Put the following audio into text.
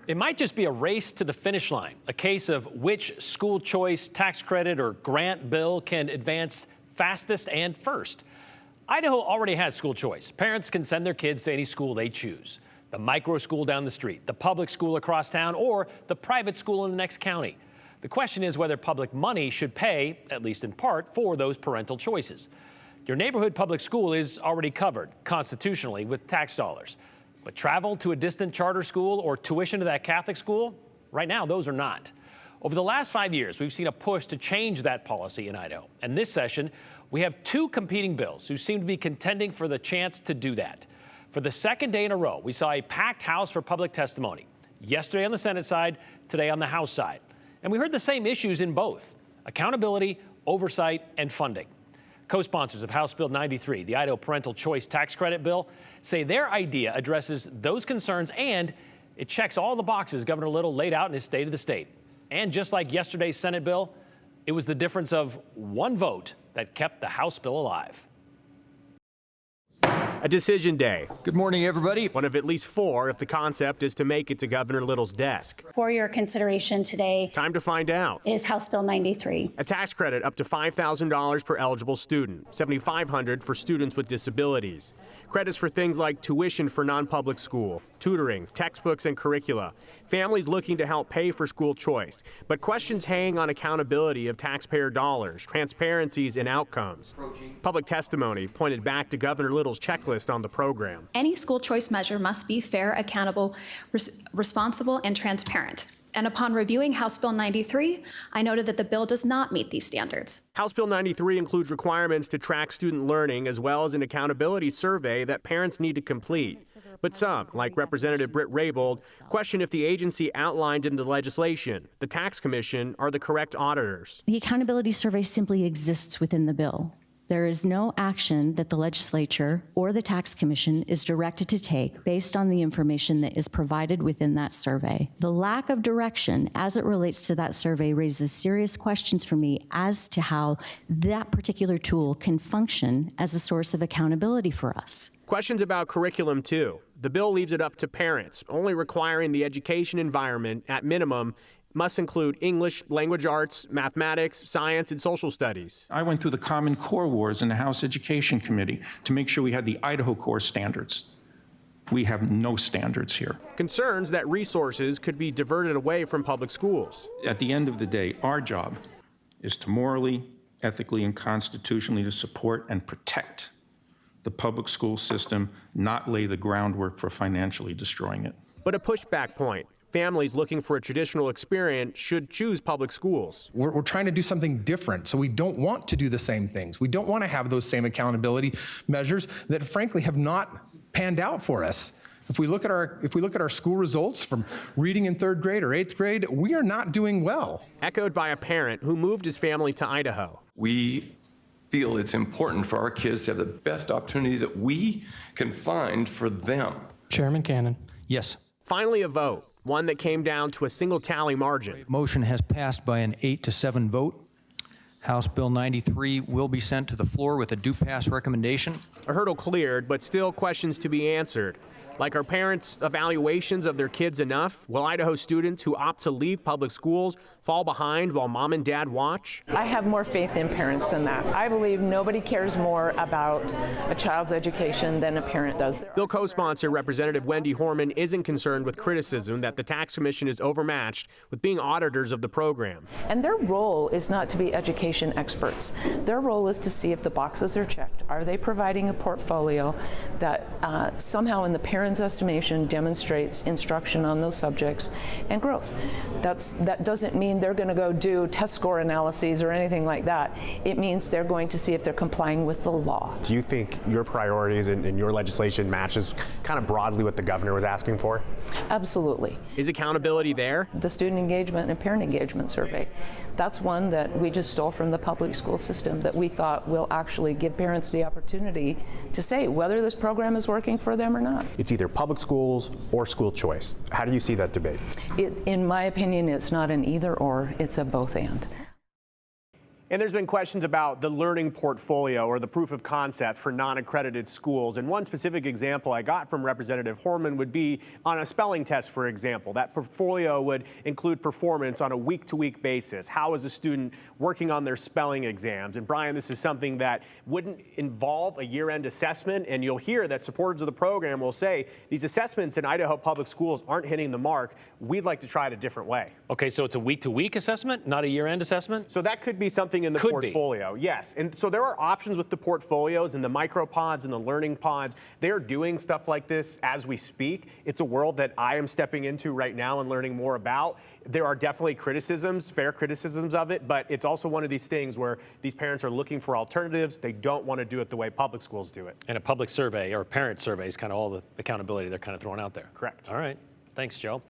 It might just be a race to the finish line, a case of which school choice tax credit or grant bill can advance fastest and first. Idaho already has school choice. Parents can send their kids to any school they choose. The micro school down the street, the public school across town, or the private school in the next county. The question is whether public money should pay, at least in part, for those parental choices. Your neighborhood public school is already covered constitutionally with tax dollars. But travel to a distant charter school or tuition to that Catholic school, right now, those are not. Over the last 5 years, we've seen a push to change that policy in Idaho. And this session, we have two competing bills who seem to be contending for the chance to do that. For the second day in a row, we saw a packed House for public testimony. Yesterday on the Senate side, today on the House side. And we heard the same issues in both: accountability, oversight, and funding. Co-sponsors of House Bill 93, the Idaho Parental Choice Tax Credit Bill, say their idea addresses those concerns and it checks all the boxes Governor Little laid out in his State of the State. And just like yesterday's Senate bill, it was the difference of one vote that kept the House bill alive. A decision day. Good morning, everybody. One of at least four if the concept is to make it to Governor Little's desk. For your consideration today, Time to find out. is House Bill 93. A tax credit up to $5,000 per eligible student, $7,500 for students with disabilities. Credits for things like tuition for non-public school, tutoring, textbooks, and curricula. Families looking to help pay for school choice. But questions hang on accountability of taxpayer dollars, transparencies, and outcomes. Public testimony pointed back to Governor Little's checklist on the program. Any school choice measure must be fair, accountable, responsible, and transparent. And upon reviewing House Bill 93, I noted that the bill does not meet these standards. House Bill 93 includes requirements to track student learning as well as an accountability survey that parents need to complete. But some, like Representative Britt Raybould, question if the agency outlined in the legislation, the Tax Commission, are the correct auditors. The accountability survey simply exists within the bill. There is no action that the legislature or the Tax Commission is directed to take based on the information that is provided within that survey. The lack of direction as it relates to that survey raises serious questions for me as to how that particular tool can function as a source of accountability for us. Questions about curriculum, too. The bill leaves it up to parents, only requiring the education environment, at minimum, must include English, language arts, mathematics, science, and social studies. I went through the Common Core wars in the House Education Committee to make sure we had the Idaho core standards. We have no standards here. Concerns that resources could be diverted away from public schools. At the end of the day, our job is to morally, ethically, and constitutionally to support and protect the public school system, not lay the groundwork for financially destroying it. But a pushback point. Families looking for a traditional experience should choose public schools. We're trying to do something different, so we don't want to do the same things. We don't want to have those same accountability measures that frankly have not panned out for us. If we look at our school results from reading in 3rd grade or 8th grade, we are not doing well. Echoed by a parent who moved his family to Idaho. We feel it's important for our kids to have the best opportunity that we can find for them. Chairman Cannon. Yes. Finally, a vote. One that came down to a single tally margin. Motion has passed by an 8-7 vote. House Bill 93 will be sent to the floor with a due pass recommendation. A hurdle cleared, but still questions to be answered. Like, are parents' evaluations of their kids enough? Will Idaho students who opt to leave public schools fall behind while mom and dad watch? I have more faith in parents than that. I believe nobody cares more about a child's education than a parent does. Bill co-sponsor Representative Wendy Horman isn't concerned with criticism that the Tax Commission is overmatched with being auditors of the program. And their role is not to be education experts. Their role is to see if the boxes are checked. Are they providing a portfolio that somehow in the parent's estimation demonstrates instruction on those subjects and growth? That doesn't mean they're going to go do test score analyses or anything like that. It means they're going to see if they're complying with the law. Do you think your priorities and your legislation matches kind of broadly what the governor was asking for? Absolutely. Is accountability there? The student engagement and parent engagement survey, that's one that we just stole from the public school system that we thought will actually give parents the opportunity to say whether this program is working for them or not. It's either public schools or school choice. How do you see that debate? In my opinion, it's not an either or, it's a both and. And there's been questions about the learning portfolio or the proof of concept for non-accredited schools. And one specific example I got from Representative Horman would be on a spelling test, for example. That portfolio would include performance on a week-to-week basis. How is a student working on their spelling exams? And Brian, this is something that wouldn't involve a year-end assessment. And you'll hear that supporters of the program will say these assessments in Idaho public schools aren't hitting the mark. We'd like to try it a different way. Okay, so it's a week-to-week assessment, not a year-end assessment? So that could be something in the portfolio, yes. And so there are options with the portfolios and the micropods and the learning pods. They're doing stuff like this as we speak. It's a world that I am stepping into right now and learning more about. There are definitely criticisms, fair criticisms of it, but it's also one of these things where these parents are looking for alternatives. They don't want to do it the way public schools do it. And a public survey or parent survey is kind of all the accountability they're kind of throwing out there. Correct. All right. Thanks, Joe.